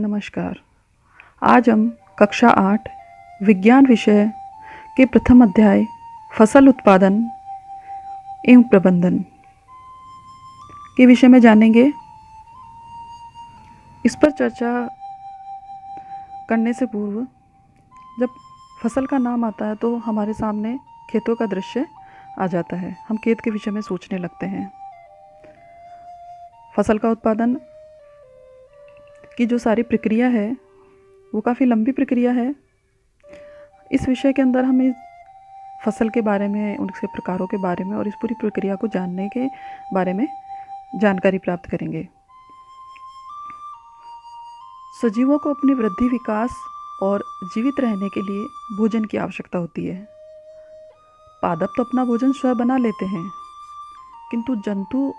नमस्कार। आज हम कक्षा 8 विज्ञान विषय के प्रथम अध्याय फसल उत्पादन एवं प्रबंधन के विषय में जानेंगे। इस पर चर्चा करने से पूर्व जब फसल का नाम आता है तो हमारे सामने खेतों का दृश्य आ जाता है। हम खेत के विषय में सोचने लगते हैं। फसल का उत्पादन की जो सारी प्रक्रिया है वो काफ़ी लंबी प्रक्रिया है। इस विषय के अंदर हम इस फसल के बारे में, उनके प्रकारों के बारे में और इस पूरी प्रक्रिया को जानने के बारे में जानकारी प्राप्त करेंगे। सजीवों को अपनी वृद्धि, विकास और जीवित रहने के लिए भोजन की आवश्यकता होती है। पादप तो अपना भोजन स्वयं बना लेते हैं, किंतु जंतु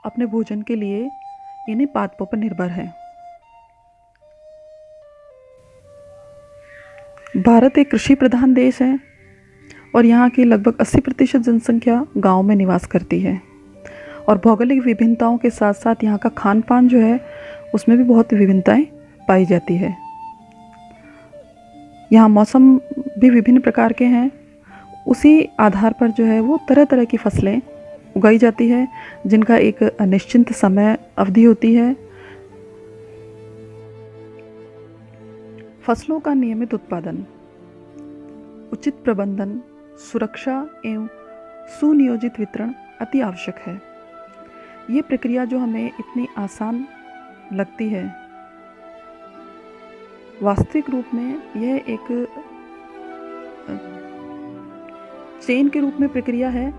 अपने भोजन के लिए इन्हीं पादपों पर निर्भर है। भारत एक कृषि प्रधान देश है और यहाँ की लगभग 80% जनसंख्या गाँव में निवास करती है। और भौगोलिक विभिन्नताओं के साथ साथ यहाँ का खान पान जो है उसमें भी बहुत विभिन्नताएं पाई जाती है। यहाँ मौसम भी विभिन्न प्रकार के हैं। उसी आधार पर जो है वो तरह तरह की फसलें उगाई जाती है, जिनका एक निश्चित समय अवधि होती है। फसलों का नियमित उत्पादन, उचित प्रबंधन, सुरक्षा एवं सुनियोजित वितरण अति आवश्यक है। ये प्रक्रिया जो हमें इतनी आसान लगती है, वास्तविक रूप में यह एक चेन के रूप में प्रक्रिया है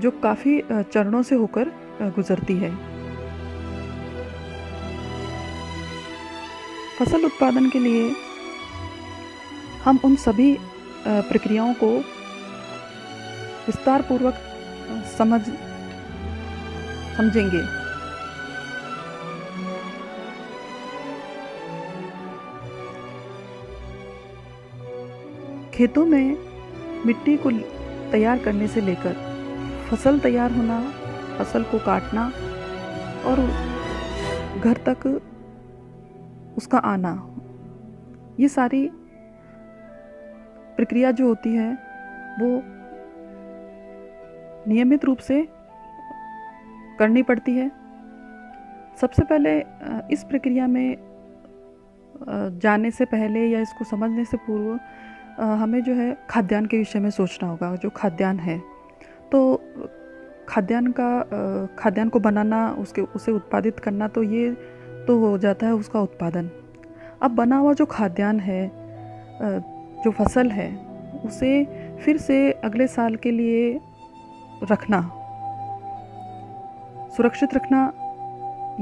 जो काफ़ी चरणों से होकर गुजरती है। फसल उत्पादन के लिए हम उन सभी प्रक्रियाओं को विस्तारपूर्वक समझेंगे। खेतों में मिट्टी को तैयार करने से लेकर फसल तैयार होना, फसल को काटना और घर तक उसका आना, ये सारी प्रक्रिया जो होती है वो नियमित रूप से करनी पड़ती है। सबसे पहले इस प्रक्रिया में जाने से पहले या इसको समझने से पूर्व हमें जो है खाद्यान्न के विषय में सोचना होगा। जो खाद्यान्न है तो खाद्यान्न को बनाना, उसे उत्पादित करना, तो ये तो हो जाता है उसका उत्पादन। अब बना हुआ जो खाद्यान्न है, जो फसल है, उसे फिर से अगले साल के लिए रखना, सुरक्षित रखना,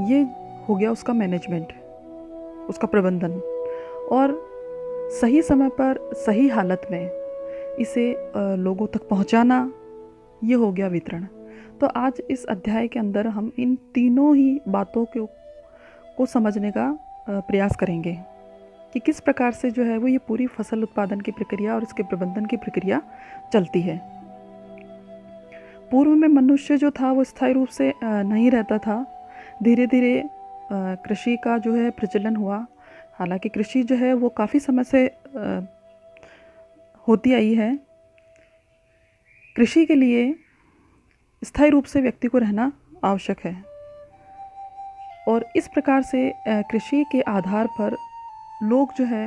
ये हो गया उसका मैनेजमेंट, उसका प्रबंधन। और सही समय पर सही हालत में इसे लोगों तक पहुंचाना, ये हो गया वितरण। तो आज इस अध्याय के अंदर हम इन तीनों ही बातों को समझने का प्रयास करेंगे कि किस प्रकार से जो है वो ये पूरी फसल उत्पादन की प्रक्रिया और इसके प्रबंधन की प्रक्रिया चलती है। पूर्व में मनुष्य जो था वो स्थायी रूप से नहीं रहता था। धीरे धीरे कृषि का जो है प्रचलन हुआ। हालांकि कृषि जो है वो काफ़ी समय से होती आई है। कृषि के लिए स्थायी रूप से व्यक्ति को रहना आवश्यक है और इस प्रकार से कृषि के आधार पर लोग जो है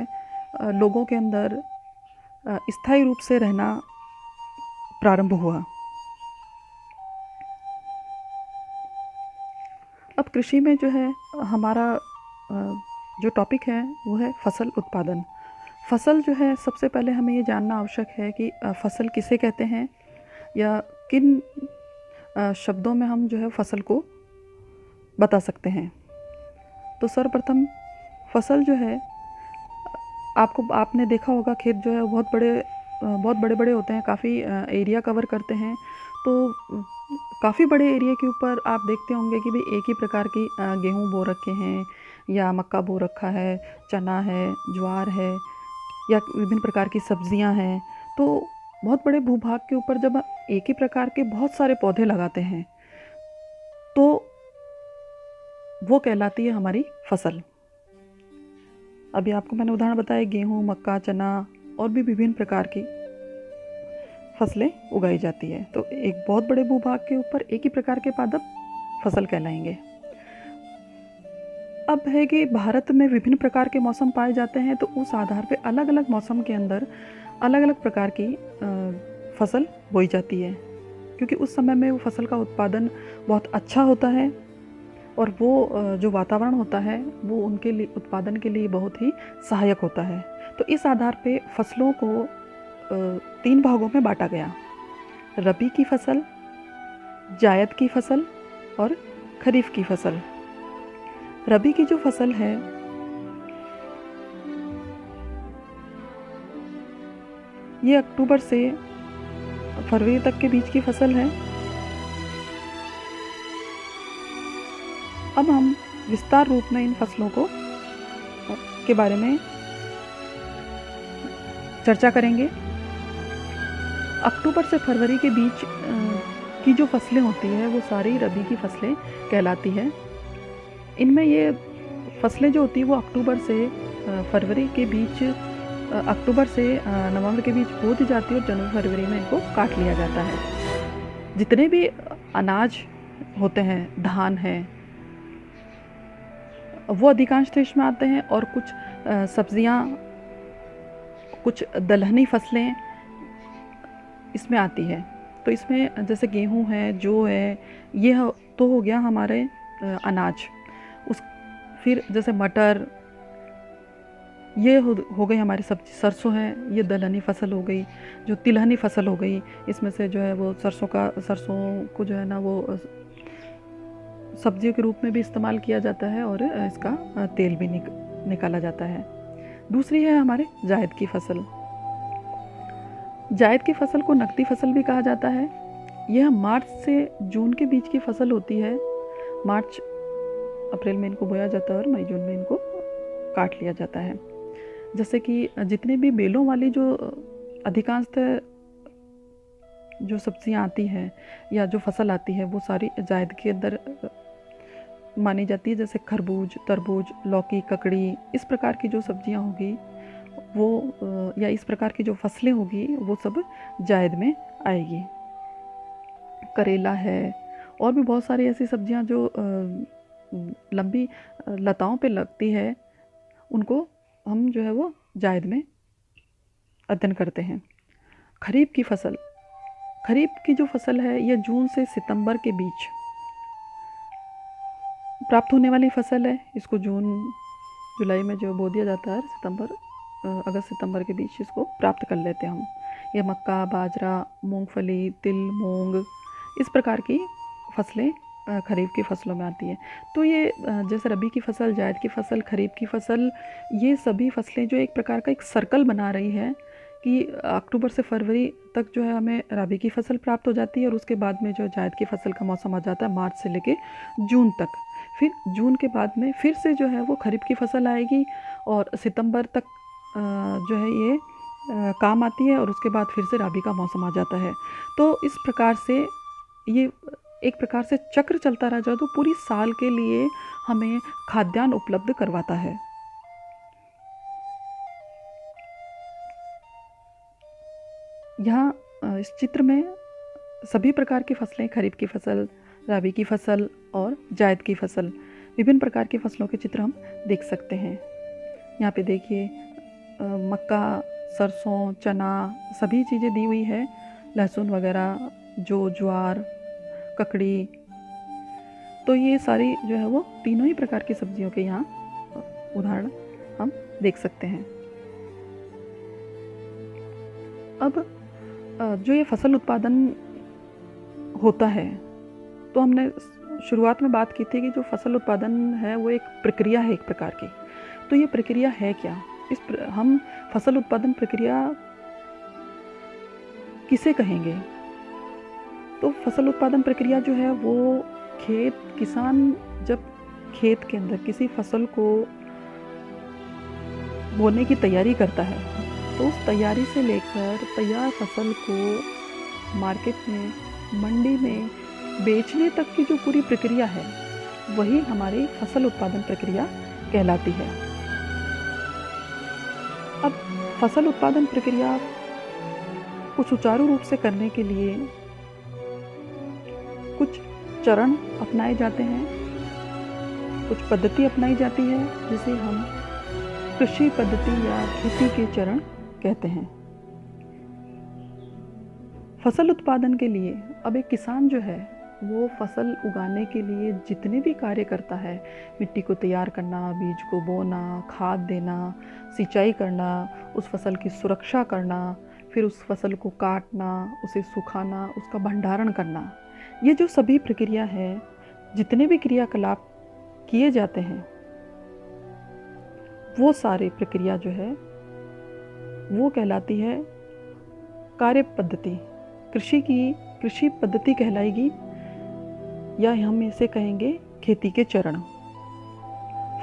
लोगों के अंदर स्थायी रूप से रहना प्रारंभ हुआ। अब कृषि में जो है हमारा जो टॉपिक है वो है फसल उत्पादन। फसल जो है, सबसे पहले हमें ये जानना आवश्यक है कि फसल किसे कहते हैं या किन शब्दों में हम जो है फसल को बता सकते हैं। तो सर्वप्रथम फसल जो है, आपने देखा होगा खेत जो है बहुत बड़े बड़े होते हैं, काफ़ी एरिया कवर करते हैं। तो काफ़ी बड़े एरिया के ऊपर आप देखते होंगे कि भाई एक ही प्रकार की गेहूँ बो रखे हैं या मक्का बो रखा है, चना है, ज्वार है या विभिन्न प्रकार की सब्जियां हैं। तो बहुत बड़े भूभाग के ऊपर जब एक ही प्रकार के बहुत सारे पौधे लगाते हैं तो वो कहलाती है हमारी फसल। अभी आपको मैंने उदाहरण बताया, गेहूँ, मक्का, चना और भी विभिन्न प्रकार की फसलें उगाई जाती है। तो एक बहुत बड़े भूभाग के ऊपर एक ही प्रकार के पादप फसल कहलाएंगे। अब है कि भारत में विभिन्न प्रकार के मौसम पाए जाते हैं, तो उस आधार पे अलग अलग मौसम के अंदर अलग अलग प्रकार की फसल बोई जाती है, क्योंकि उस समय में वो फसल का उत्पादन बहुत अच्छा होता है और वो जो वातावरण होता है वो उनके लिए उत्पादन के लिए बहुत ही सहायक होता है। तो इस आधार पे फसलों को 3 भागों में बांटा गया: रबी की फसल, जायद की फसल और खरीफ की फसल। रबी की जो फसल है ये अक्टूबर से फरवरी तक के बीच की फसल है। अब हम विस्तार रूप में इन फसलों को के बारे में चर्चा करेंगे। अक्टूबर से फरवरी के बीच की जो फसलें होती हैं वो सारी रबी की फसलें कहलाती हैं। इनमें ये फसलें जो होती हैं वो अक्टूबर से फरवरी के बीच, अक्टूबर से नवंबर के बीच बो दी जाती है और जनवरी फरवरी में इनको काट लिया जाता है। जितने भी अनाज होते हैं, धान है, वो अधिकांश देश में आते हैं और कुछ सब्जियां, कुछ दलहनी फसलें इसमें आती है। तो इसमें जैसे गेहूं है, जौ है, ये तो हो गया हमारे अनाज। उस फिर जैसे मटर, ये हो गई हमारी सब्जी। सरसों है, ये दलहनी फसल हो गई। जो तिलहनी फसल हो गई, इसमें से जो है वो सरसों को जो है ना वो सब्जियों के रूप में भी इस्तेमाल किया जाता है और इसका तेल भी निकाला जाता है। दूसरी है हमारे जायद की फसल। जायद की फसल को नकदी फसल भी कहा जाता है। यह मार्च से जून के बीच की फसल होती है। मार्च अप्रैल में इनको बोया जाता है और मई जून में इनको काट लिया जाता है। जैसे कि जितने भी बेलों वाली जो अधिकांशतः जो सब्जियां आती हैं या जो फसल आती है वो सारी जायद के अंदर मानी जाती है। जैसे खरबूज, तरबूज, लौकी, ककड़ी, इस प्रकार की जो सब्जियां होगी वो या इस प्रकार की जो फसलें होगी वो सब जायद में आएगी। करेला है और भी बहुत सारी ऐसी सब्जियां जो लंबी लताओं पे लगती है, उनको हम जो है वो जायद में अध्ययन करते हैं। खरीफ की फसल। खरीफ की जो फसल है यह जून से सितंबर के बीच प्राप्त होने वाली फसल है। इसको जून जुलाई में जो बो दिया जाता है, अगस्त सितंबर के बीच इसको प्राप्त कर लेते हैं हम। यह मक्का, बाजरा, मूंगफली, तिल, मूंग, इस प्रकार की फसलें खरीफ की फसलों में आती है। तो ये जैसे रबी की फसल, जायद की फसल, खरीफ की फसल, ये सभी फसलें जो एक प्रकार का एक सर्कल बना रही है कि अक्टूबर से फरवरी तक जो है हमें रबी की फसल प्राप्त हो जाती है और उसके बाद में जो जायद की फसल का मौसम आ जाता है मार्च से लेके जून तक। फिर जून के बाद में फिर से जो है वो खरीफ की फसल आएगी और सितंबर तक जो है ये काम आती है और उसके बाद फिर से रबी का मौसम आ जाता है। तो इस प्रकार से ये एक प्रकार से चक्र चलता रह जाए तो पूरी साल के लिए हमें खाद्यान्न उपलब्ध करवाता है। यहाँ इस चित्र में सभी प्रकार की फसलें, खरीफ की फसल, रबी की फसल और जायद की फसल, विभिन्न प्रकार की फसलों के चित्र हम देख सकते हैं। यहाँ पे देखिए मक्का, सरसों, चना, सभी चीज़ें दी हुई है, लहसुन वगैरह, जो ज्वार, ककड़ी। तो ये सारी जो है वो तीनों ही प्रकार की सब्जियों के यहाँ उदाहरण हम देख सकते हैं। अब जो ये फसल उत्पादन होता है, तो हमने शुरुआत में बात की थी कि जो फसल उत्पादन है वो एक प्रक्रिया है एक प्रकार की। तो ये प्रक्रिया है क्या? हम फसल उत्पादन प्रक्रिया किसे कहेंगे? तो फसल उत्पादन प्रक्रिया जो है वो किसान जब खेत के अंदर किसी फसल को बोने की तैयारी करता है, तो उस तैयारी से लेकर तैयार फसल को मार्केट में, मंडी में बेचने तक की जो पूरी प्रक्रिया है वही हमारी फसल उत्पादन प्रक्रिया कहलाती है। अब फसल उत्पादन प्रक्रिया को सुचारू रूप से करने के लिए कुछ चरण अपनाए जाते हैं, कुछ पद्धति अपनाई जाती है जिसे हम कृषि पद्धति या खेती के चरण कहते हैं। फसल उत्पादन के लिए अब एक किसान जो है वो फसल उगाने के लिए जितने भी कार्य करता है, मिट्टी को तैयार करना, बीज को बोना, खाद देना, सिंचाई करना, उस फसल की सुरक्षा करना, फिर उस फसल को काटना, उसे सुखाना, उसका भंडारण करना, ये जो सभी प्रक्रिया है, जितने भी क्रियाकलाप किए जाते हैं, वो सारी प्रक्रिया जो है वो कहलाती है कार्य पद्धति। कृषि पद्धति कहलाएगी, या हम इसे कहेंगे खेती के चरण।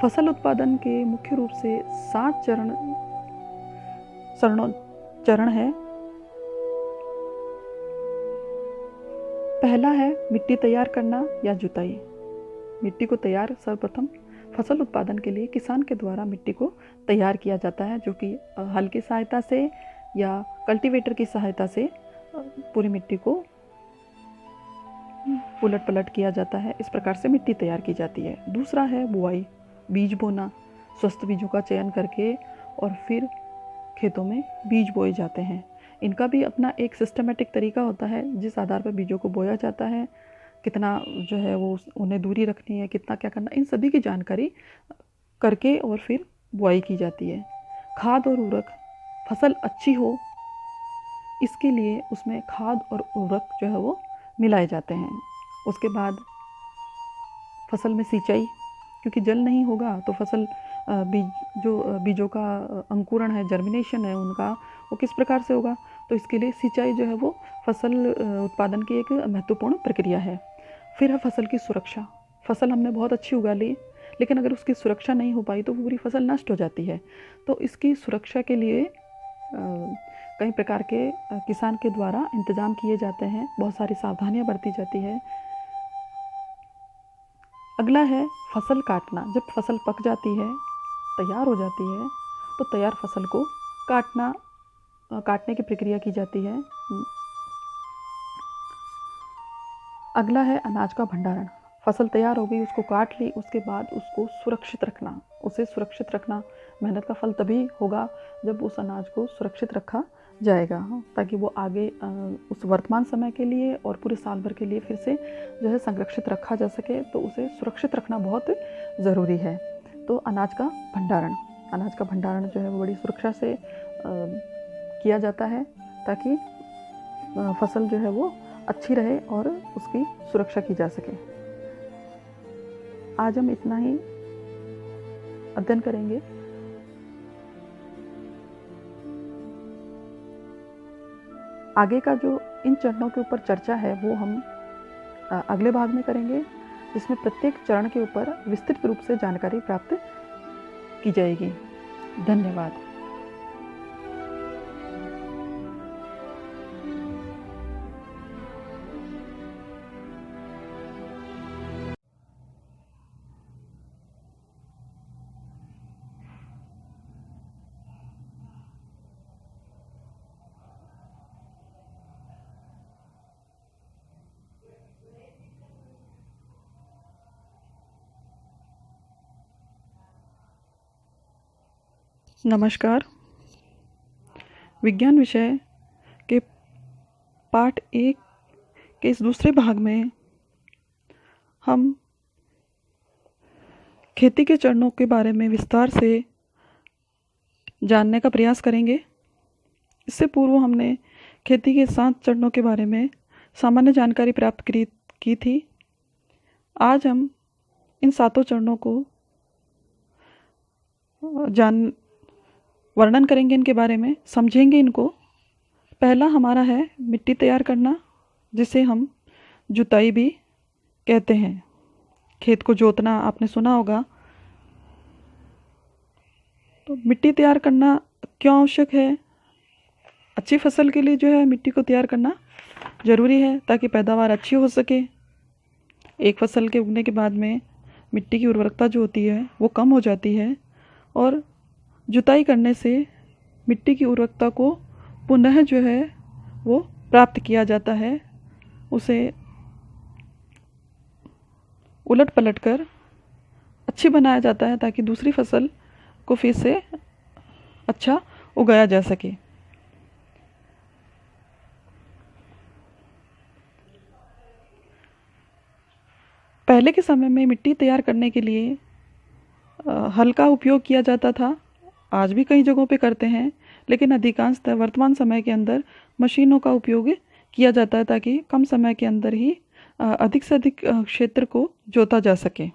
फसल उत्पादन के मुख्य रूप से 7 चरण है। पहला है मिट्टी तैयार करना या जुताई। मिट्टी को तैयार सर्वप्रथम फसल उत्पादन के लिए किसान के द्वारा मिट्टी को तैयार किया जाता है, जो कि हल की सहायता से या कल्टीवेटर की सहायता से पूरी मिट्टी को उलट पलट किया जाता है। इस प्रकार से मिट्टी तैयार की जाती है। दूसरा है बुआई, बीज बोना। स्वस्थ बीजों का चयन करके और फिर खेतों में बीज बोए जाते हैं। इनका भी अपना एक सिस्टमेटिक तरीका होता है जिस आधार पर बीजों को बोया जाता है, कितना जो है वो उन्हें दूरी रखनी है, कितना क्या करना, इन सभी की जानकारी करके और फिर बुआई की जाती है। खाद और उर्वरक, फसल अच्छी हो इसके लिए उसमें खाद और उर्वरक जो है वो मिलाए जाते हैं। उसके बाद फसल में सिंचाई, क्योंकि जल नहीं होगा तो फसल बीजों का अंकुरण है, जर्मिनेशन है उनका, वो किस प्रकार से होगा। तो इसके लिए सिंचाई जो है वो फसल उत्पादन की एक महत्वपूर्ण प्रक्रिया है। फिर है फसल की सुरक्षा। फसल हमने बहुत अच्छी उगा ली, लेकिन अगर उसकी सुरक्षा नहीं हो पाई तो पूरी फसल नष्ट हो जाती है। तो इसकी सुरक्षा के लिए कई प्रकार के किसान के द्वारा इंतजाम किए जाते हैं, बहुत सारी सावधानियां बरती जाती है। अगला है फसल काटना। जब फसल पक जाती है, तैयार हो जाती है, तो तैयार फसल को काटने की प्रक्रिया की जाती है। अगला है अनाज का भंडारण। फसल तैयार हो गई, उसको काट ली, उसके बाद उसको सुरक्षित रखना। उसे सुरक्षित रखना, मेहनत का फल तभी होगा जब उस अनाज को सुरक्षित रखा जाएगा, ताकि वो आगे उस वर्तमान समय के लिए और पूरे साल भर के लिए फिर से जो है संरक्षित रखा जा सके। तो उसे सुरक्षित रखना बहुत ज़रूरी है। तो अनाज का भंडारण जो है वो बड़ी सुरक्षा से किया जाता है, ताकि फसल जो है वो अच्छी रहे और उसकी सुरक्षा की जा सके। आज हम इतना ही अध्ययन करेंगे। आगे का जो इन चरणों के ऊपर चर्चा है वो हम अगले भाग में करेंगे, जिसमें प्रत्येक चरण के ऊपर विस्तृत रूप से जानकारी प्राप्त की जाएगी। धन्यवाद। नमस्कार। विज्ञान विषय के पाठ 1 के इस दूसरे भाग में हम खेती के चरणों के बारे में विस्तार से जानने का प्रयास करेंगे। इससे पूर्व हमने खेती के 7 चरणों के बारे में सामान्य जानकारी प्राप्त की थी। आज हम इन 7 चरणों को वर्णन करेंगे, इनके बारे में समझेंगे इनको। पहला हमारा है मिट्टी तैयार करना, जिसे हम जुताई भी कहते हैं। खेत को जोतना आपने सुना होगा। तो मिट्टी तैयार करना क्यों आवश्यक है? अच्छी फसल के लिए जो है मिट्टी को तैयार करना ज़रूरी है, ताकि पैदावार अच्छी हो सके। एक फसल के उगने के बाद में मिट्टी की उर्वरकता जो होती है वो कम हो जाती है, और जुताई करने से मिट्टी की उर्वरकता को पुनः जो है वो प्राप्त किया जाता है, उसे उलट पलट कर अच्छी बनाया जाता है ताकि दूसरी फसल को फिर से अच्छा उगाया जा सके। पहले के समय में मिट्टी तैयार करने के लिए हल का उपयोग किया जाता था, आज भी कई जगहों पे करते हैं, लेकिन अधिकांशतः वर्तमान समय के अंदर मशीनों का उपयोग किया जाता है ताकि कम समय के अंदर ही अधिक से अधिक क्षेत्र को जोता जा सके।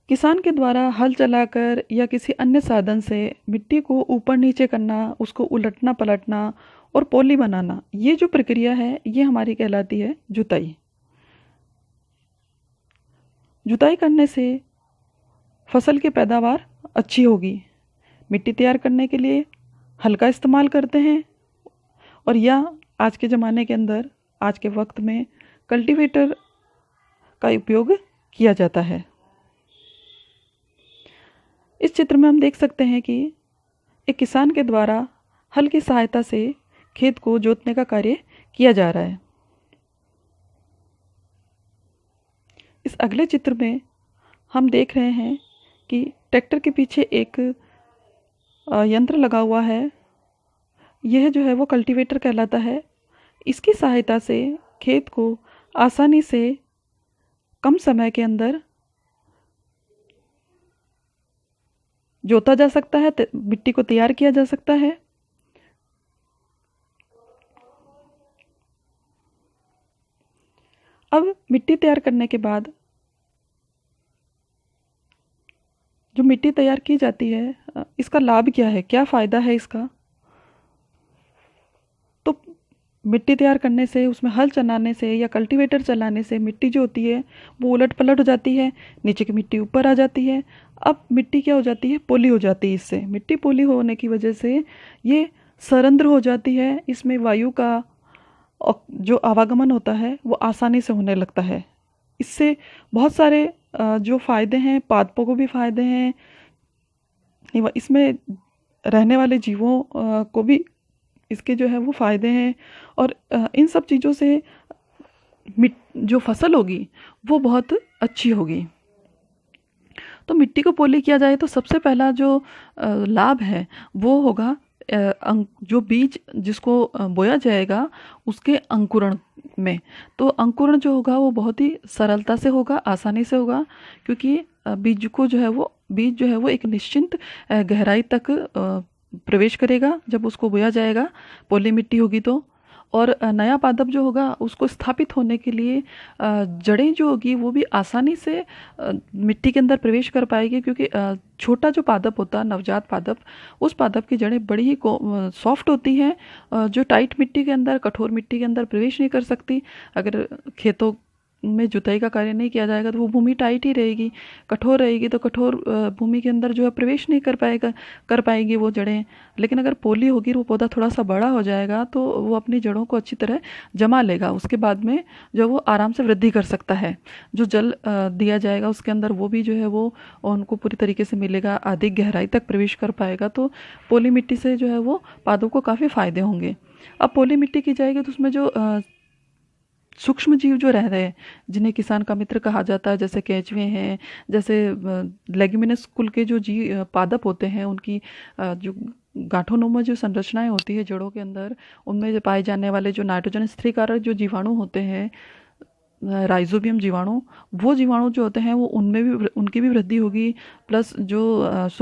किसान के द्वारा हल चलाकर या किसी अन्य साधन से मिट्टी को ऊपर नीचे करना, उसको उलटना पलटना और पोली बनाना, ये जो प्रक्रिया है ये हमारी कहलाती है जुताई। जुताई करने से फसल की पैदावार अच्छी होगी। मिट्टी तैयार करने के लिए हल का इस्तेमाल करते हैं और या आज के ज़माने के अंदर, आज के वक्त में कल्टीवेटर का उपयोग किया जाता है। इस चित्र में हम देख सकते हैं कि एक किसान के द्वारा हल की सहायता से खेत को जोतने का कार्य किया जा रहा है। इस अगले चित्र में हम देख रहे हैं कि ट्रैक्टर के पीछे एक यंत्र लगा हुआ है। यह जो है वो कल्टीवेटर कहलाता है। इसकी सहायता से खेत को आसानी से कम समय के अंदर जोता जा सकता है, मिट्टी को तैयार किया जा सकता है। अब मिट्टी तैयार करने के बाद जो मिट्टी तैयार की जाती है, इसका लाभ क्या है, क्या फ़ायदा है इसका? तो मिट्टी तैयार करने से, उसमें हल चलाने से या कल्टीवेटर चलाने से मिट्टी जो होती है वो उलट पलट हो जाती है, नीचे की मिट्टी ऊपर आ जाती है। अब मिट्टी क्या हो जाती है, पोली हो जाती है। इससे मिट्टी पोली होने की वजह से ये सरंध्र हो जाती है, इसमें वायु का जो आवागमन होता है वो आसानी से होने लगता है। इससे बहुत सारे जो फ़ायदे हैं, पादपों को भी फ़ायदे हैं, इसमें रहने वाले जीवों को भी इसके जो है वो फ़ायदे हैं और इन सब चीज़ों से जो फसल होगी वो बहुत अच्छी होगी। तो मिट्टी को पोली किया जाए तो सबसे पहला जो लाभ है वो होगा जो बीज जिसको बोया जाएगा उसके अंकुरण में। तो अंकुरण जो होगा वो बहुत ही सरलता से होगा, आसानी से होगा, क्योंकि बीज जो है वो एक निश्चित गहराई तक प्रवेश करेगा जब उसको बोया जाएगा, पोली मिट्टी होगी तो। और नया पादप जो होगा उसको स्थापित होने के लिए जड़ें जो होगी वो भी आसानी से मिट्टी के अंदर प्रवेश कर पाएगी, क्योंकि छोटा जो पादप होता है, नवजात पादप, उस पादप की जड़ें बड़ी ही सॉफ्ट होती हैं, जो टाइट मिट्टी के अंदर, कठोर मिट्टी के अंदर प्रवेश नहीं कर सकती। अगर खेतों में जुताई का कार्य नहीं किया जाएगा तो वो भूमि टाइट ही रहेगी, कठोर रहेगी, तो कठोर भूमि के अंदर जो है प्रवेश नहीं कर पाएगी वो जड़ें। लेकिन अगर पोली होगी, वो पौधा थोड़ा सा बड़ा हो जाएगा तो वो अपनी जड़ों को अच्छी तरह जमा लेगा, उसके बाद में जो वो आराम से वृद्धि कर सकता है। जो जल दिया जाएगा उसके अंदर वो भी जो है वो उनको पूरी तरीके से मिलेगा, अधिक गहराई तक प्रवेश कर पाएगा। तो पोली मिट्टी से जो है वो पौधों को काफ़ी फ़ायदे होंगे। अब पोली मिट्टी की जाएगी तो उसमें जो सूक्ष्म जीव जो रह रहे हैं, जिन्हें किसान का मित्र कहा जाता है, जैसे केंचुए हैं, जैसे लेग्यूमिनस कुल के जो पादप होते हैं, उनकी जो गांठोनुमा जो संरचनाएं होती है जड़ों के अंदर, उनमें जो पाए जाने वाले जो नाइट्रोजन स्थिरीकारक जो जीवाणु होते हैं, राइजोबियम जीवाणु, वो जीवाणु जो होते हैं वो उनमें भी उनकी भी वृद्धि होगी। प्लस जो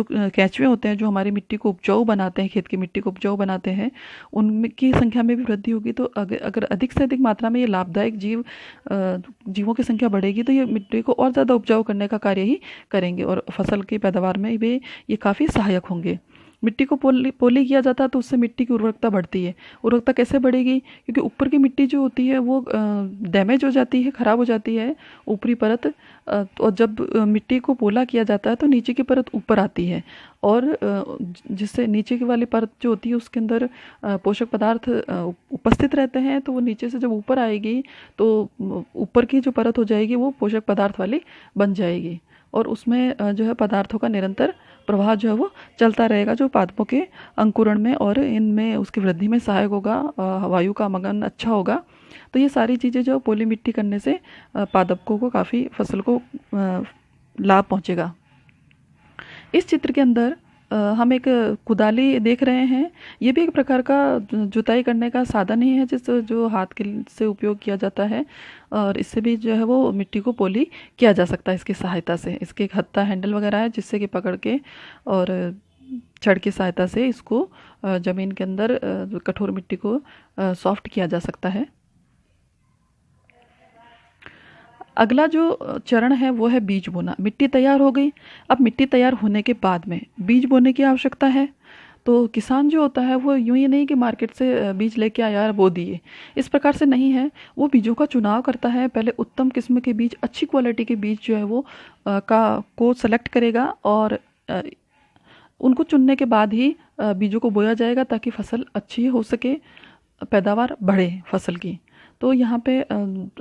केंचुए होते हैं जो हमारी मिट्टी को उपजाऊ बनाते हैं, खेत की मिट्टी को उपजाऊ बनाते हैं, उनकी संख्या में भी वृद्धि होगी। तो अगर अधिक से अधिक मात्रा में ये लाभदायक जीवों की संख्या बढ़ेगी तो ये मिट्टी को और ज़्यादा उपजाऊ करने का कार्य ही करेंगे और फसल की पैदावार में भी ये काफ़ी सहायक होंगे। मिट्टी को पोली किया जाता है तो उससे मिट्टी की उर्वरकता बढ़ती है। उर्वरकता कैसे बढ़ेगी? क्योंकि ऊपर की मिट्टी जो होती है वो डैमेज हो जाती है, ख़राब हो जाती है ऊपरी परत, और जब मिट्टी को पोला किया जाता है तो नीचे की परत ऊपर आती है, और जिससे नीचे की वाली परत जो होती है उसके अंदर पोषक पदार्थ उपस्थित रहते हैं, तो वो नीचे से जब ऊपर आएगी तो ऊपर की जो परत हो जाएगी वो पोषक पदार्थ वाली बन जाएगी और उसमें जो है पदार्थों का निरंतर प्रवाह जो है वो चलता रहेगा, जो पादपों के अंकुरण में और इनमें उसकी वृद्धि में सहायक होगा। वायु का आगमन अच्छा होगा। तो ये सारी चीज़ें जो पोली मिट्टी करने से पादपों को काफ़ी फसल को लाभ पहुँचेगा। इस चित्र के अंदर हम एक कुदाली देख रहे हैं। ये भी एक प्रकार का जुताई करने का साधन ही है, जो हाथ के से उपयोग किया जाता है, और इससे भी जो है वो मिट्टी को पोली किया जा सकता है इसकी सहायता से। इसके एक हत्था हैंडल वगैरह है जिससे कि पकड़ के और छड़ की सहायता से इसको ज़मीन के अंदर कठोर मिट्टी को सॉफ्ट किया जा सकता है। अगला जो चरण है वो है बीज बोना। मिट्टी तैयार हो गई। अब मिट्टी तैयार होने के बाद में बीज बोने की आवश्यकता है। तो किसान जो होता है वो यूं ही नहीं कि मार्केट से बीज लेके आया और बो दिए, इस प्रकार से नहीं है। वो बीजों का चुनाव करता है। पहले उत्तम किस्म के बीज, अच्छी क्वालिटी के बीज जो है वो को सेलेक्ट करेगा, और उनको चुनने के बाद ही बीजों को बोया जाएगा ताकि फसल अच्छी हो सके, पैदावार बढ़े फसल की। तो यहाँ पे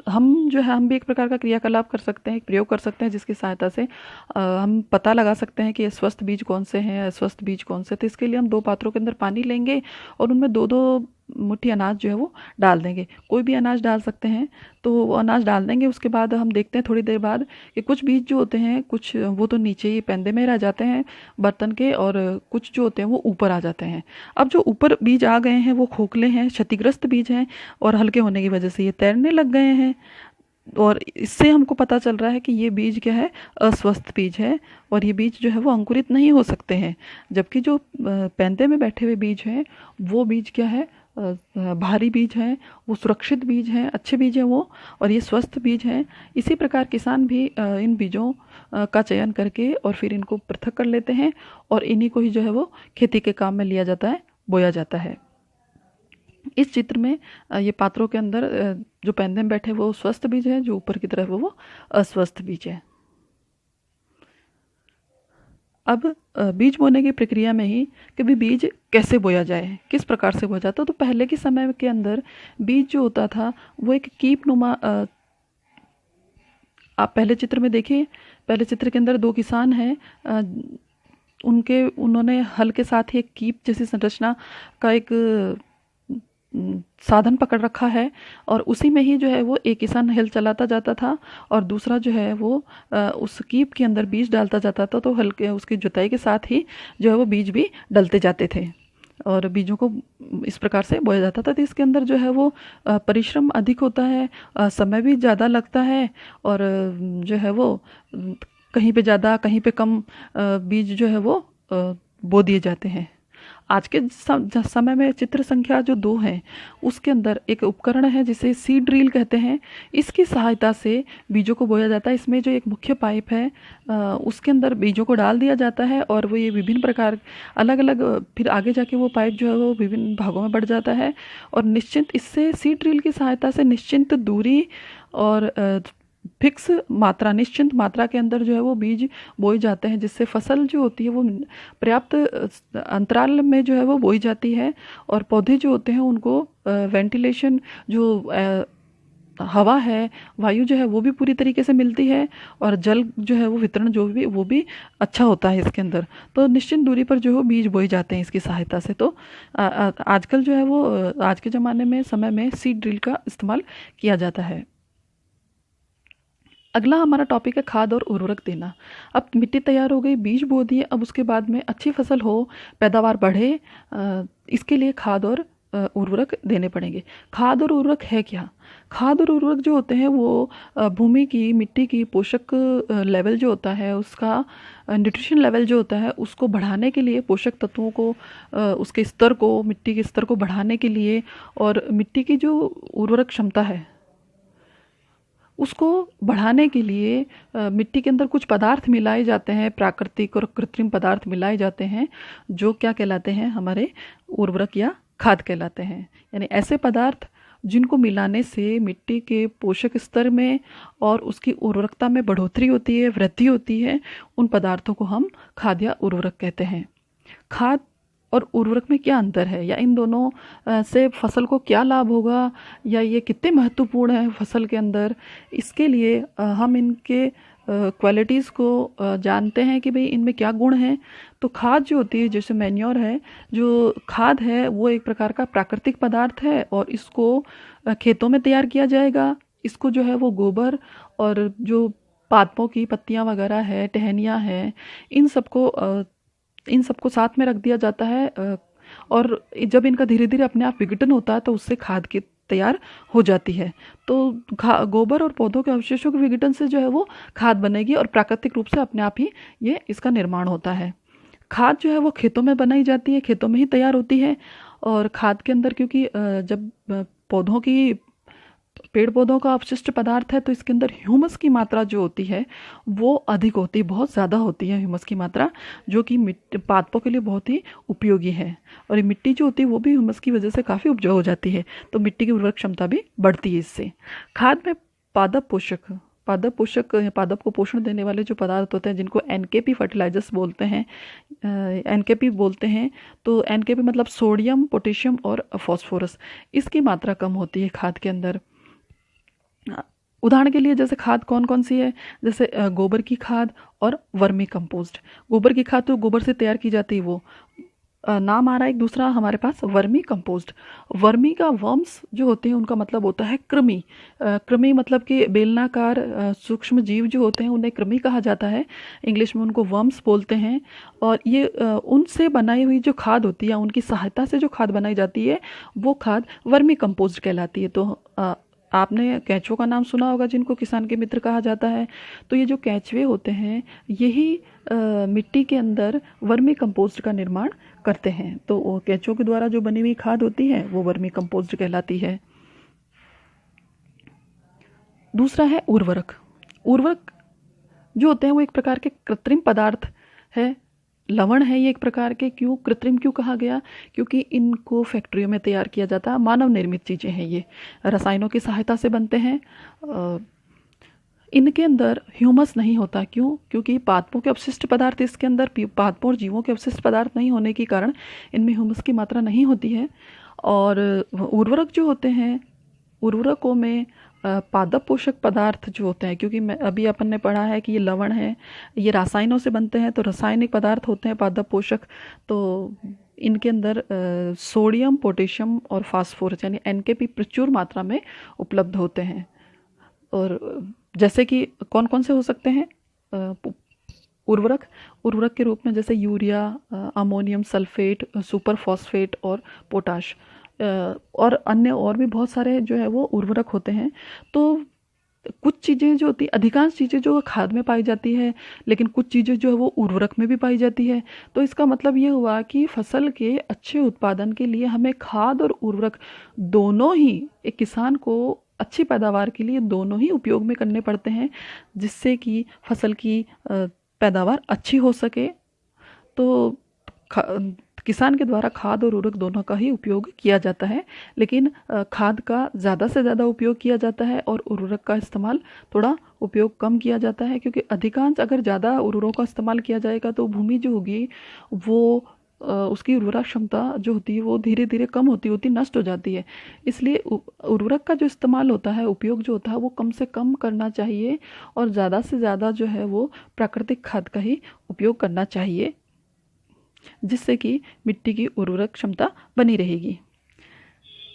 हम जो है हम भी एक प्रकार का क्रियाकलाप कर सकते हैं, एक प्रयोग कर सकते हैं जिसकी सहायता से हम पता लगा सकते हैं कि ये स्वस्थ बीज कौन से हैं, अस्वस्थ बीज कौन से। तो इसके लिए हम 2 पात्रों के अंदर पानी लेंगे और उनमें 2-2 मुट्ठी अनाज जो है वो डाल देंगे। कोई भी अनाज डाल सकते हैं। तो वो अनाज डाल देंगे। उसके बाद हम देखते हैं थोड़ी देर बाद कि कुछ बीज जो होते हैं, कुछ वो तो नीचे ही पैंदे में रह जाते हैं बर्तन के, और कुछ जो होते हैं वो ऊपर आ जाते हैं। अब जो ऊपर बीज आ गए हैं वो खोखले हैं, क्षतिग्रस्त बीज हैं, और हल्के होने की वजह से ये तैरने लग गए हैं, और इससे हमको पता चल रहा है कि ये बीज क्या है, अस्वस्थ बीज है, और ये बीज जो है वो अंकुरित नहीं हो सकते हैं। जबकि जो पैंदे में बैठे हुए बीज हैं वो बीज क्या है, भारी बीज हैं, वो सुरक्षित बीज हैं, अच्छे बीज हैं वो, और ये स्वस्थ बीज हैं। इसी प्रकार किसान भी इन बीजों का चयन करके और फिर इनको पृथक कर लेते हैं, और इन्हीं को ही जो है वो खेती के काम में लिया जाता है, बोया जाता है। इस चित्र में ये पात्रों के अंदर जो पैंदे में बैठे वो स्वस्थ बीज है, जो ऊपर की तरफ वो अस्वस्थ बीज है। अब बीज बोने की प्रक्रिया में ही कि भी बीज कैसे बोया जाए, किस प्रकार से बोया जाता है। तो पहले के समय के अंदर बीज जो होता था वो एक कीप नुमा, आप पहले चित्र में देखिए, पहले चित्र के अंदर 2 किसान हैं, उन्होंने हल के साथ ही एक कीप जैसी संरचना का एक साधन पकड़ रखा है, और उसी में ही जो है वो एक किसान हल चलाता जाता था और दूसरा जो है वो उस कीप के अंदर बीज डालता जाता था। तो हल के उसकी जुताई के साथ ही जो है वो बीज भी डलते जाते थे और बीजों को इस प्रकार से बोया जाता था। तो इसके अंदर जो है वो परिश्रम अधिक होता है, समय भी ज़्यादा लगता है, और जो है वो कहीं पे ज़्यादा कहीं पे कम बीज जो है वो बो दिए जाते हैं। आज के समय में चित्र संख्या जो 2 है उसके अंदर एक उपकरण है जिसे सीड ड्रिल कहते हैं। इसकी सहायता से बीजों को बोया जाता है। इसमें जो एक मुख्य पाइप है उसके अंदर बीजों को डाल दिया जाता है, और वो ये विभिन्न प्रकार अलग अलग फिर आगे जाके वो पाइप जो है वो विभिन्न भागों में बढ़ जाता है, और निश्चिंत इससे सीड ड्रिल की सहायता से निश्चिंत दूरी और फिक्स मात्रा, निश्चिंत मात्रा के अंदर जो है वो बीज बोए जाते हैं, जिससे फसल जो होती है वो पर्याप्त अंतराल में जो है वो बोई जाती है, और पौधे जो होते हैं उनको वेंटिलेशन, जो हवा है, वायु जो है वो भी पूरी तरीके से मिलती है, और जल जो है वो वितरण जो भी वो भी अच्छा होता है इसके अंदर। तो निश्चित दूरी पर जो है बीज बोए जाते हैं इसकी सहायता से। तो आजकल जो है वो आज के ज़माने में समय में सीड ड्रिल का इस्तेमाल किया जाता है। अगला हमारा टॉपिक है खाद और उर्वरक देना। अब मिट्टी तैयार हो गई, बीज बो दिए, अब उसके बाद में अच्छी फसल हो, पैदावार बढ़े, इसके लिए खाद और उर्वरक देने पड़ेंगे। खाद और उर्वरक है क्या? खाद और उर्वरक जो होते हैं वो भूमि की, मिट्टी की पोषक लेवल जो होता है, उसका न्यूट्रिशन लेवल जो होता है उसको बढ़ाने के लिए, पोषक तत्वों को उसके स्तर को, मिट्टी के स्तर को बढ़ाने के लिए, और मिट्टी की जो उर्वरक क्षमता है उसको बढ़ाने के लिए मिट्टी के अंदर कुछ पदार्थ मिलाए जाते हैं, प्राकृतिक और कृत्रिम पदार्थ मिलाए जाते हैं, जो क्या कहलाते हैं, हमारे उर्वरक या खाद कहलाते हैं। यानी ऐसे पदार्थ जिनको मिलाने से मिट्टी के पोषक स्तर में और उसकी उर्वरकता में बढ़ोतरी होती है, वृद्धि होती है, उन पदार्थों को हम खाद या उर्वरक कहते हैं। खाद और उर्वरक में क्या अंतर है, या इन दोनों से फसल को क्या लाभ होगा, या ये कितने महत्वपूर्ण है फसल के अंदर, इसके लिए हम इनके क्वालिटीज़ को जानते हैं कि भाई इनमें क्या गुण हैं। तो खाद जो होती है, जैसे मैन्योर है, जो खाद है वो एक प्रकार का प्राकृतिक पदार्थ है और इसको खेतों में तैयार किया जाएगा। इसको जो है वो गोबर और जो पादपों की पत्तियां वगैरह है, टहनियाँ हैं, इन सबको साथ में रख दिया जाता है और जब इनका धीरे धीरे अपने आप विघटन होता है तो उससे खाद की तैयार हो जाती है। तो गोबर और पौधों के अवशेषों के विघटन से जो है वो खाद बनेगी और प्राकृतिक रूप से अपने आप ही ये इसका निर्माण होता है। खाद जो है वो खेतों में बनाई जाती है, खेतों में ही तैयार होती है। और खाद के अंदर क्योंकि जब पौधों की पेड़ पौधों का अपशिष्ट पदार्थ है तो इसके अंदर ह्यूमस की मात्रा जो होती है वो अधिक होती है, बहुत ज़्यादा होती है ह्यूमस की मात्रा, जो कि पादपों के लिए बहुत ही उपयोगी है। और ये मिट्टी जो होती है वो भी ह्यूमस की वजह से काफ़ी उपजाऊ हो जाती है, तो मिट्टी की उर्वरक क्षमता भी बढ़ती है इससे। खाद में पादप को पोषण देने वाले जो पदार्थ होते हैं जिनको एनकेपी फर्टिलाइजर्स बोलते हैं, एनकेपी बोलते हैं। तो एनकेपी मतलब सोडियम, पोटेशियम और फॉस्फोरस, इसकी मात्रा कम होती है खाद के अंदर। उदाहरण के लिए जैसे खाद कौन कौन सी है, जैसे गोबर की खाद और वर्मी कंपोस्ट। गोबर की खाद तो गोबर से तैयार की जाती है, वो नाम आ रहा है एक दूसरा हमारे पास, वर्मी कंपोस्ट। वर्मी का वर्म्स जो होते हैं उनका मतलब होता है कृमि। कृमि मतलब कि बेलनाकार सूक्ष्म जीव जो होते हैं उन्हें कृमि कहा जाता है, इंग्लिश में उनको वर्म्स बोलते हैं। और ये उनसे बनाई हुई जो खाद होती है, उनकी सहायता से जो खाद बनाई जाती है वो खाद वर्मी कंपोस्ट कहलाती है। तो आपने केंचुओं का नाम सुना होगा जिनको किसान के मित्र कहा जाता है। तो ये जो केंचुए होते हैं यही मिट्टी के अंदर वर्मी कंपोस्ट का निर्माण करते हैं। तो वो केंचुओं के द्वारा जो बनी हुई खाद होती है वो वर्मी कंपोस्ट कहलाती है। दूसरा है उर्वरक। उर्वरक जो होते हैं वो एक प्रकार के कृत्रिम पदार्थ है, लवण है ये एक प्रकार के। क्यों कृत्रिम क्यों कहा गया? क्योंकि इनको फैक्ट्रियों में तैयार किया जाता है, मानव निर्मित चीज़ें हैं ये, रसायनों की सहायता से बनते हैं। इनके अंदर ह्यूमस नहीं होता। क्यों? क्योंकि पादपों के अपशिष्ट पदार्थ इसके अंदर, पादपों और जीवों के अपशिष्ट पदार्थ नहीं होने के कारण इनमें ह्यूमस की मात्रा नहीं होती है। और उर्वरक जो होते हैं, उर्वरकों में पादप पोषक पदार्थ जो होते हैं, क्योंकि मैं अभी अपन ने पढ़ा है कि ये लवण है, ये रासायनों से बनते हैं, तो रासायनिक पदार्थ होते हैं पादप पोषक। तो इनके अंदर सोडियम, पोटेशियम और फास्फोरस यानी एनकेपी प्रचुर मात्रा में उपलब्ध होते हैं। और जैसे कि कौन कौन से हो सकते हैं उर्वरक के रूप में, जैसे urea, ammonium sulphate, super phosphate और पोटाश, और अन्य और भी बहुत सारे जो है वो उर्वरक होते हैं। तो कुछ चीज़ें जो होती, अधिकांश चीज़ें जो खाद में पाई जाती है, लेकिन कुछ चीज़ें जो है वो उर्वरक में भी पाई जाती है। तो इसका मतलब ये हुआ कि फसल के अच्छे उत्पादन के लिए हमें खाद और उर्वरक दोनों ही, एक किसान को अच्छी पैदावार के लिए दोनों ही उपयोग में करने पड़ते हैं, जिससे कि फसल की पैदावार अच्छी हो सके। तो किसान के द्वारा खाद और उर्वरक दोनों का ही उपयोग किया जाता है, लेकिन खाद का ज़्यादा से ज़्यादा उपयोग किया जाता है और उर्वरक का इस्तेमाल थोड़ा उपयोग कम किया जाता है। क्योंकि अधिकांश अगर ज़्यादा उर्वरकों का इस्तेमाल किया जाएगा तो भूमि जो होगी वो उसकी उर्वरक क्षमता जो होती है वो धीरे धीरे कम होती होती नष्ट हो जाती है। इसलिए उर्वरक का जो इस्तेमाल होता है, उपयोग जो होता है वो कम से कम करना चाहिए और ज़्यादा से ज़्यादा जो है वो प्राकृतिक खाद का ही उपयोग करना चाहिए, जिससे कि मिट्टी की उर्वरक क्षमता बनी रहेगी।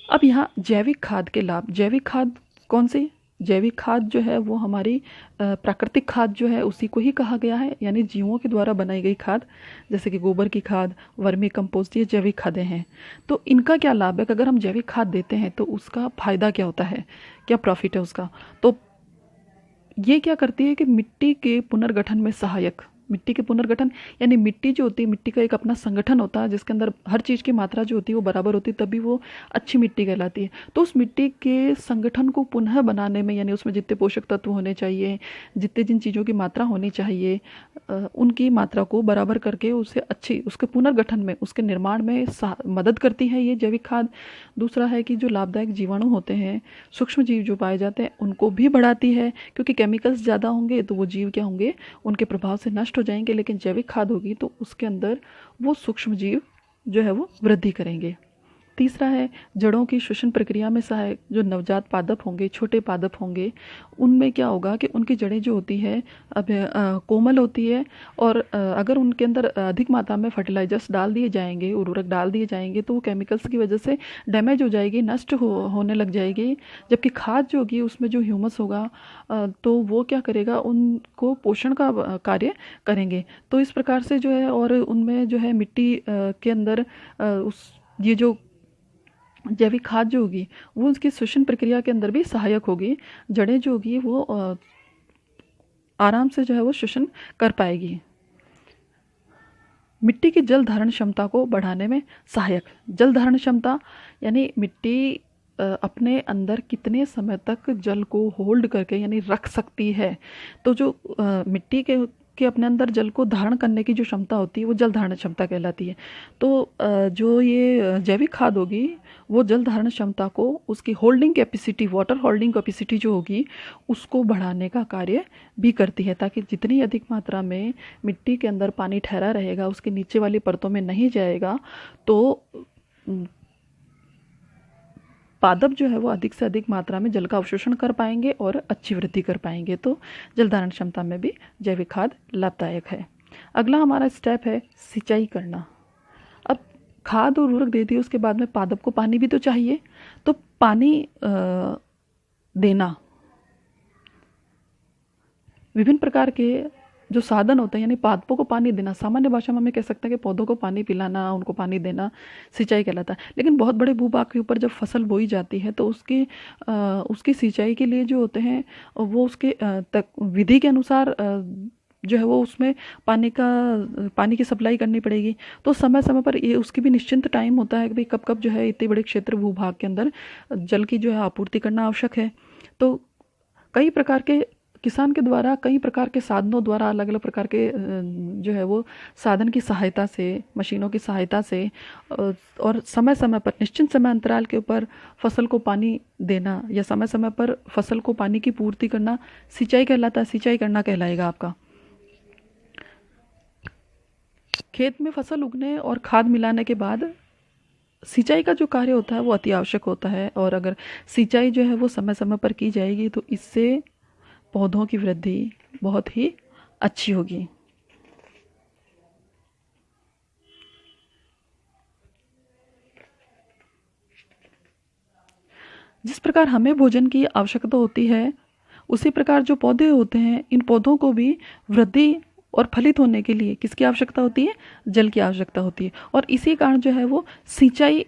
अब यहाँ जैविक खाद के लाभ। जैविक खाद कौन सी? जैविक खाद जो है वो हमारी प्राकृतिक खाद जो है उसी को ही कहा गया है, यानी जीवों के द्वारा बनाई गई खाद, जैसे कि गोबर की खाद, वर्मी कंपोस्ट, ये जैविक खादें हैं। तो इनका क्या लाभ है कि अगर हम जैविक खाद देते हैं तो उसका फ़ायदा क्या होता है, क्या प्रॉफिट है उसका? तो ये क्या करती है कि मिट्टी के पुनर्गठन में सहायक, मिट्टी के पुनर्गठन यानी मिट्टी जो होती है, मिट्टी का एक अपना संगठन होता है जिसके अंदर हर चीज़ की मात्रा जो होती है वो बराबर होती है, तभी वो अच्छी मिट्टी कहलाती है। तो उस मिट्टी के संगठन को पुनः बनाने में, यानी उसमें जितने पोषक तत्व होने चाहिए, जितने जिन चीज़ों की मात्रा होनी चाहिए, उनकी मात्रा को बराबर करके उसे अच्छी, उसके पुनर्गठन में, उसके निर्माण में मदद करती है ये जैविक खाद। दूसरा है कि जो लाभदायक जीवाणु होते हैं, सूक्ष्म जीव जो पाए जाते हैं, उनको भी बढ़ाती है, क्योंकि केमिकल्स ज़्यादा होंगे तो वो जीव क्या होंगे, उनके प्रभाव से नष्ट हो जाएंगे। लेकिन जैविक खाद होगी तो उसके अंदर वो सूक्ष्म जीव जो है वो वृद्धि करेंगे। तीसरा है जड़ों की श्वसन प्रक्रिया में सहायक। जो नवजात पादप होंगे, छोटे पादप होंगे, उनमें क्या होगा कि उनकी जड़ें जो होती है अब कोमल होती है, और अगर उनके अंदर अधिक मात्रा में फर्टिलाइजर्स डाल दिए जाएंगे, उर्वरक डाल दिए जाएंगे, तो वो केमिकल्स की वजह से डैमेज हो जाएगी, नष्ट होने लग जाएगी। जबकि खाद जो होगी उसमें जो ह्यूमस होगा तो वो क्या करेगा, उनको पोषण का कार्य करेंगे। तो इस प्रकार से जो है, और उनमें जो है मिट्टी के अंदर उस ये जो जैविक खाद जो होगी वो उसकी श्वसन प्रक्रिया के अंदर भी सहायक होगी। जड़ें जो होगी वो आराम से जो है वो श्वसन कर पाएगी। मिट्टी की जल धारण क्षमता को बढ़ाने में सहायक। जल धारण क्षमता यानी मिट्टी अपने अंदर कितने समय तक जल को होल्ड करके यानी रख सकती है। तो जो मिट्टी के अपने अंदर जल को धारण करने की जो क्षमता होती है वो जल धारण क्षमता कहलाती है। तो जो ये जैविक खाद होगी वो जल धारण क्षमता को, उसकी holding capacity, water holding capacity जो होगी उसको बढ़ाने का कार्य भी करती है, ताकि जितनी अधिक मात्रा में मिट्टी के अंदर पानी ठहरा रहेगा उसके नीचे वाली परतों में नहीं जाएगा, तो पादप जो है वो अधिक से अधिक मात्रा में जल का अवशोषण कर पाएंगे और अच्छी वृद्धि कर पाएंगे। तो जल धारण क्षमता में भी जैविक खाद लाभदायक है। अगला हमारा स्टेप है सिंचाई करना। अब खाद और उर्वरक दे दिए, उसके बाद में पादप को पानी भी तो चाहिए। तो पानी देना, विभिन्न प्रकार के जो साधन होते हैं यानी पादपों को पानी देना, सामान्य भाषा में हमें कह सकते हैं कि पौधों को पानी पिलाना, उनको पानी देना सिंचाई कहलाता है। लेकिन बहुत बड़े भूभाग के ऊपर जब फसल बोई जाती है तो उसकी सिंचाई के लिए जो होते हैं वो उसके विधि के अनुसार जो है वो उसमें पानी की सप्लाई करनी पड़ेगी। तो समय समय पर ये उसकी भी निश्चित टाइम होता है कि भाई कब कब जो है इतने बड़े क्षेत्र भूभाग के अंदर जल की जो है आपूर्ति करना आवश्यक है। तो कई प्रकार के किसान के द्वारा कई प्रकार के साधनों द्वारा, अलग अलग प्रकार के जो है वो साधन की सहायता से, मशीनों की सहायता से और समय समय पर निश्चित समय अंतराल के ऊपर फसल को पानी देना या समय समय पर फसल को पानी की पूर्ति करना सिंचाई कहलाता है, सिंचाई करना कहलाएगा आपका। खेत में फसल उगने और खाद मिलाने के बाद सिंचाई का जो कार्य होता है वो अति आवश्यक होता है, और अगर सिंचाई जो है वो समय समय पर की जाएगी तो इससे पौधों की वृद्धि बहुत ही अच्छी होगी। जिस प्रकार हमें भोजन की आवश्यकता होती है उसी प्रकार जो पौधे होते हैं, इन पौधों को भी वृद्धि और फलित होने के लिए किसकी आवश्यकता होती है? जल की आवश्यकता होती है। और इसी कारण जो है वो सिंचाई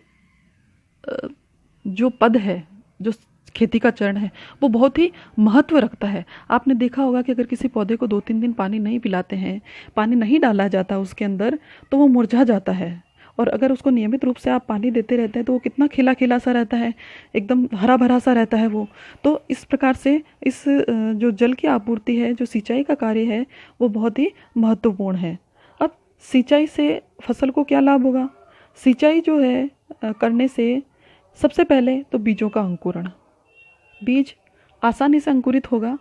जो पद है, जो खेती का चरण है, वो बहुत ही महत्व रखता है। आपने देखा होगा कि अगर किसी पौधे को 2-3 दिन पानी नहीं पिलाते हैं, पानी नहीं डाला जाता उसके अंदर, तो वो मुरझा जाता है। और अगर उसको नियमित रूप से आप पानी देते रहते हैं तो वो कितना खिला खिला सा रहता है, एकदम हरा भरा सा रहता है वो। तो इस प्रकार से इस जो जल की आपूर्ति है, जो सिंचाई का कार्य है, वो बहुत ही महत्वपूर्ण है। अब सिंचाई से फसल को क्या लाभ होगा? सिंचाई जो है करने से सबसे पहले तो बीजों का अंकुरण, बीज आसानी से अंकुरित होगा।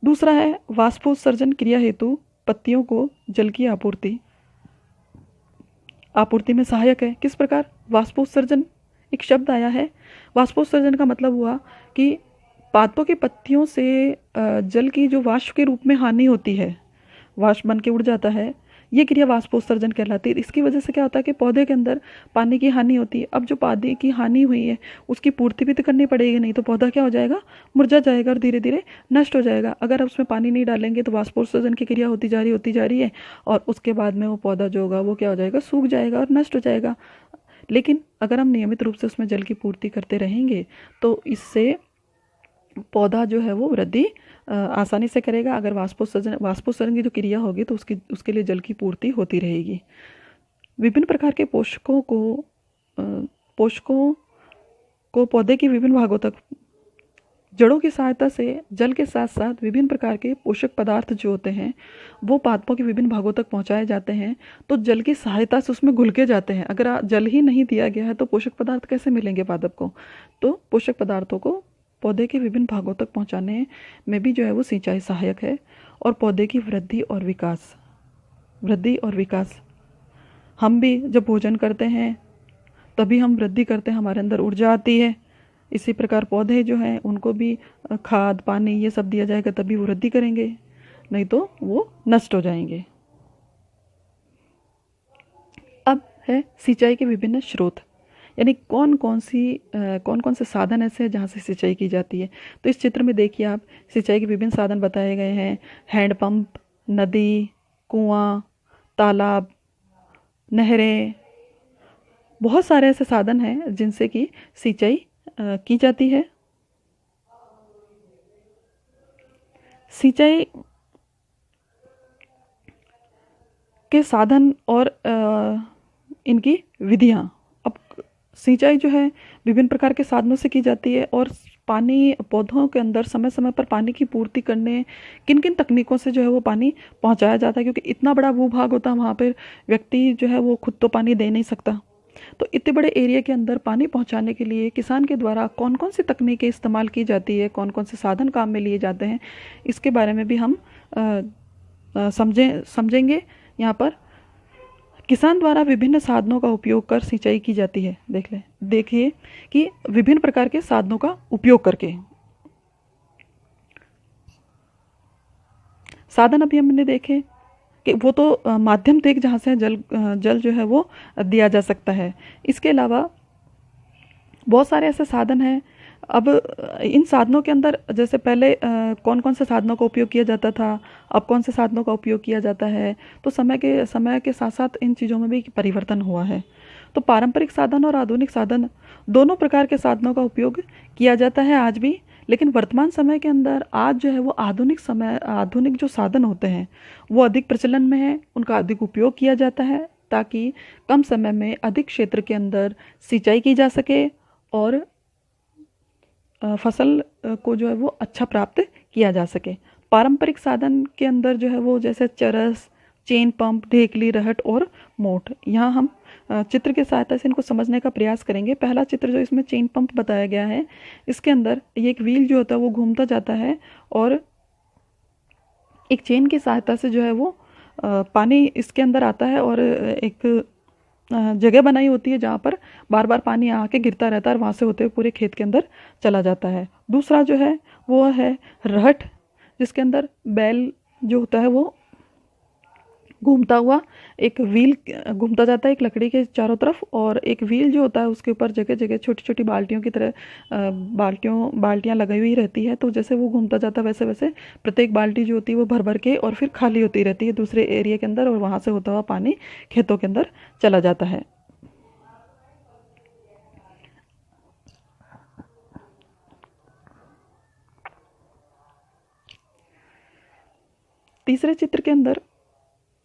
दूसरा है वाष्पोत्सर्जन क्रिया हेतु पत्तियों को जल की आपूर्ति में सहायक है। किस प्रकार? वाष्पोत्सर्जन एक शब्द आया है। वाष्पोत्सर्जन का मतलब हुआ कि पादपों की पत्तियों से जल की जो वाष्प के रूप में हानि होती है, वाष्प बन के उड़ जाता है, ये क्रिया वाष्पोत्सर्जन कहलाती है। इसकी वजह से क्या होता है कि पौधे के अंदर पानी की हानि होती है। अब जो पौधे की हानि हुई है उसकी पूर्ति भी तो करनी पड़ेगी, नहीं तो पौधा क्या हो जाएगा? मुरझा जाएगा और धीरे धीरे नष्ट हो जाएगा। अगर आप उसमें पानी नहीं डालेंगे तो वाष्पोत्सर्जन की क्रिया होती जा रही है और उसके बाद में वो पौधा जो होगा वो क्या हो जाएगा? सूख जाएगा और नष्ट हो जाएगा। लेकिन अगर हम नियमित रूप से उसमें जल की पूर्ति करते रहेंगे तो इससे पौधा जो है वो वृद्धि आसानी से करेगा। अगर वाष्पोत्सर्जन की जो क्रिया होगी तो उसके लिए जल की पूर्ति होती रहेगी। विभिन्न प्रकार के पोषकों को पौधे के विभिन्न भागों तक जड़ों की सहायता से जल के साथ साथ विभिन्न प्रकार के पोषक पदार्थ जो होते हैं वो पादपों के विभिन्न भागों तक पहुंचाए जाते हैं। तो जल की सहायता से उसमें घुल के जाते हैं। अगर जल ही नहीं दिया गया है तो पोषक पदार्थ कैसे मिलेंगे पादप को? तो पोषक पदार्थों को पौधे के विभिन्न भागों तक पहुंचाने में भी जो है वो सिंचाई सहायक है। और पौधे की वृद्धि और विकास, हम भी जब भोजन करते हैं तभी हम वृद्धि करते हैं, हमारे अंदर ऊर्जा आती है। इसी प्रकार पौधे जो हैं उनको भी खाद पानी ये सब दिया जाएगा तभी वो वृद्धि करेंगे, नहीं तो वो नष्ट हो जाएंगे। अब है सिंचाई के विभिन्न स्रोत, यानी कौन कौन से साधन ऐसे हैं जहाँ से सिंचाई की जाती है। तो इस चित्र में देखिए आप, सिंचाई के विभिन्न साधन बताए गए हैं। हैंडपंप, नदी, कुआं, तालाब, नहरें, बहुत सारे ऐसे साधन हैं जिनसे कि सिंचाई की जाती है। सिंचाई के साधन और इनकी विधियाँ। अब सिंचाई जो है विभिन्न प्रकार के साधनों से की जाती है, और पानी पौधों के अंदर समय समय पर पानी की पूर्ति करने किन किन तकनीकों से जो है वो पानी पहुंचाया जाता है, क्योंकि इतना बड़ा भूभाग होता है वहाँ पर व्यक्ति जो है वो खुद तो पानी दे नहीं सकता। तो इतने बड़े एरिया के अंदर पानी पहुंचाने के लिए किसान के द्वारा कौन कौन सी तकनीकें इस्तेमाल की जाती है, कौन कौन से साधन काम में लिए जाते हैं, इसके बारे में भी हम समझेंगे। यहाँ पर किसान द्वारा विभिन्न साधनों का उपयोग कर सिंचाई की जाती है। देखिए कि विभिन्न प्रकार के साधनों का उपयोग करके साधन अभी हमने देखे कि वो तो माध्यम थे जहाँ से जल जो है वो दिया जा सकता है। इसके अलावा बहुत सारे ऐसे साधन हैं। अब इन साधनों के अंदर जैसे पहले कौन कौन से साधनों का उपयोग किया जाता था, अब कौन से साधनों का उपयोग किया जाता है, तो समय के साथ साथ इन चीज़ों में भी परिवर्तन हुआ है। तो पारंपरिक साधन और आधुनिक साधन दोनों प्रकार के साधनों का उपयोग किया जाता है आज भी, लेकिन वर्तमान समय के अंदर आज जो है वो आधुनिक जो साधन होते हैं वो अधिक प्रचलन में है, उनका अधिक उपयोग किया जाता है ताकि कम समय में अधिक क्षेत्र के अंदर सिंचाई की जा सके और फसल को जो है वो अच्छा प्राप्त किया जा सके। पारंपरिक साधन के अंदर जो है वो जैसे चरस, चेन पंप, ढेकली, रहट और मोट। यहाँ हम चित्र की सहायता से इनको समझने का प्रयास करेंगे। पहला चित्र जो इसमें चेन पंप बताया गया है, इसके अंदर ये एक व्हील जो होता है वो घूमता जाता है और एक चेन की सहायता से जो है वो पानी इसके अंदर आता है और एक जगह बनाई होती है जहाँ पर बार बार पानी आके गिरता रहता है और वहाँ से होते हुए पूरे खेत के अंदर चला जाता है। दूसरा जो है वो है रहट, जिसके अंदर बैल जो होता है वो घूमता हुआ एक व्हील घूमता जाता है एक लकड़ी के चारों तरफ, और एक व्हील जो होता है उसके ऊपर जगह जगह छोटी छोटी बाल्टियों की तरह बाल्टियाँ लगाई हुई रहती है। तो जैसे वो घूमता जाता है वैसे वैसे प्रत्येक बाल्टी जो होती है वो भर भर के और फिर खाली होती रहती है दूसरे एरिया के अंदर, और वहाँ से होता हुआ पानी खेतों के अंदर चला जाता है। तीसरे चित्र के अंदर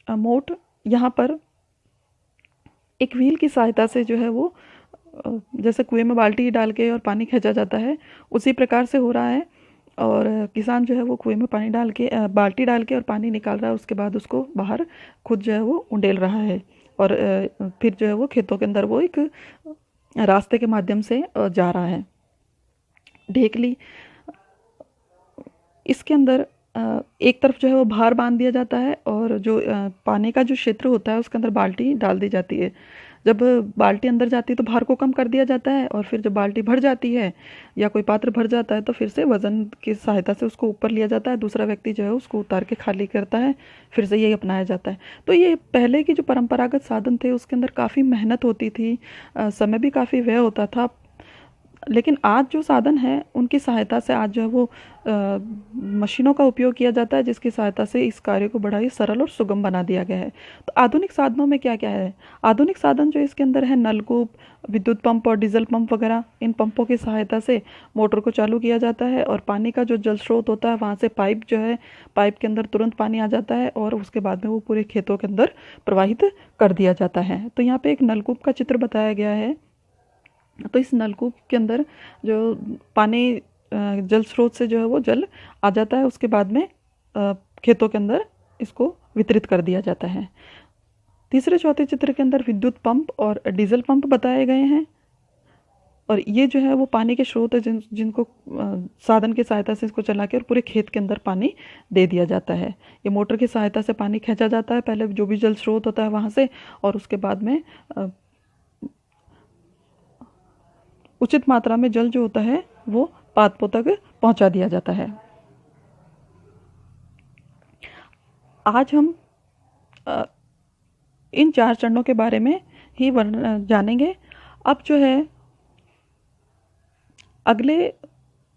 मोट, यहाँ पर एक व्हील की सहायता से जो है वो जैसे कुएं में बाल्टी डाल के और पानी खींचा जाता है उसी प्रकार से हो रहा है, और किसान जो है वो कुएं में पानी डाल के बाल्टी डाल के और पानी निकाल रहा है, उसके बाद उसको बाहर खुद जो है वो उंडेल रहा है और फिर जो है वो खेतों के अंदर वो एक रास्ते के माध्यम से जा रहा है। ढेकली, इसके अंदर एक तरफ जो है वो भार बांध दिया जाता है और जो पानी का जो क्षेत्र होता है उसके अंदर बाल्टी डाल दी जाती है। जब बाल्टी अंदर जाती है तो भार को कम कर दिया जाता है, और फिर जब बाल्टी भर जाती है या कोई पात्र भर जाता है तो फिर से वज़न की सहायता से उसको ऊपर लिया जाता है, दूसरा व्यक्ति जो है उसको उतार के खाली करता है, फिर से यही अपनाया जाता है। तो ये पहले की जो परंपरागत साधन थे उसके अंदर काफ़ी मेहनत होती थी, समय भी काफ़ी व्यय होता था, लेकिन आज जो साधन है उनकी सहायता से आज जो है वो मशीनों का उपयोग किया जाता है, जिसकी सहायता से इस कार्य को बड़ा ही सरल और सुगम बना दिया गया है। तो आधुनिक साधनों में क्या क्या है? आधुनिक साधन जो इसके अंदर है नलकूप, विद्युत पंप और डीजल पंप वगैरह। इन पंपों की सहायता से मोटर को चालू किया जाता है और पानी का जो जल स्रोत होता है वहाँ से पाइप जो है, पाइप के अंदर तुरंत पानी आ जाता है और उसके बाद में वो पूरे खेतों के अंदर प्रवाहित कर दिया जाता है। तो यहाँ पे एक नलकूप का चित्र बताया गया है। तो इस नलकूप के अंदर जो पानी जल स्रोत से जो है वो जल आ जाता है, उसके बाद में खेतों के अंदर इसको वितरित कर दिया जाता है। तीसरे चौथे चित्र के अंदर विद्युत पंप और डीजल पंप बताए गए हैं। और ये जो है वो पानी के स्रोत है जिनको साधन की सहायता से इसको चला के और पूरे खेत के अंदर पानी दे दिया जाता है। ये मोटर की सहायता से पानी खींचा जाता है पहले जो भी जल स्रोत होता है वहाँ से, और उसके बाद में उचित मात्रा में जल जो होता है वो पादपों तक पहुँचा दिया जाता है। आज हम इन 4 चरणों के बारे में ही जानेंगे। अब जो है अगले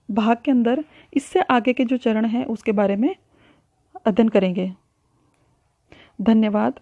भाग के अंदर इससे आगे के जो चरण हैं उसके बारे में अध्ययन करेंगे। धन्यवाद।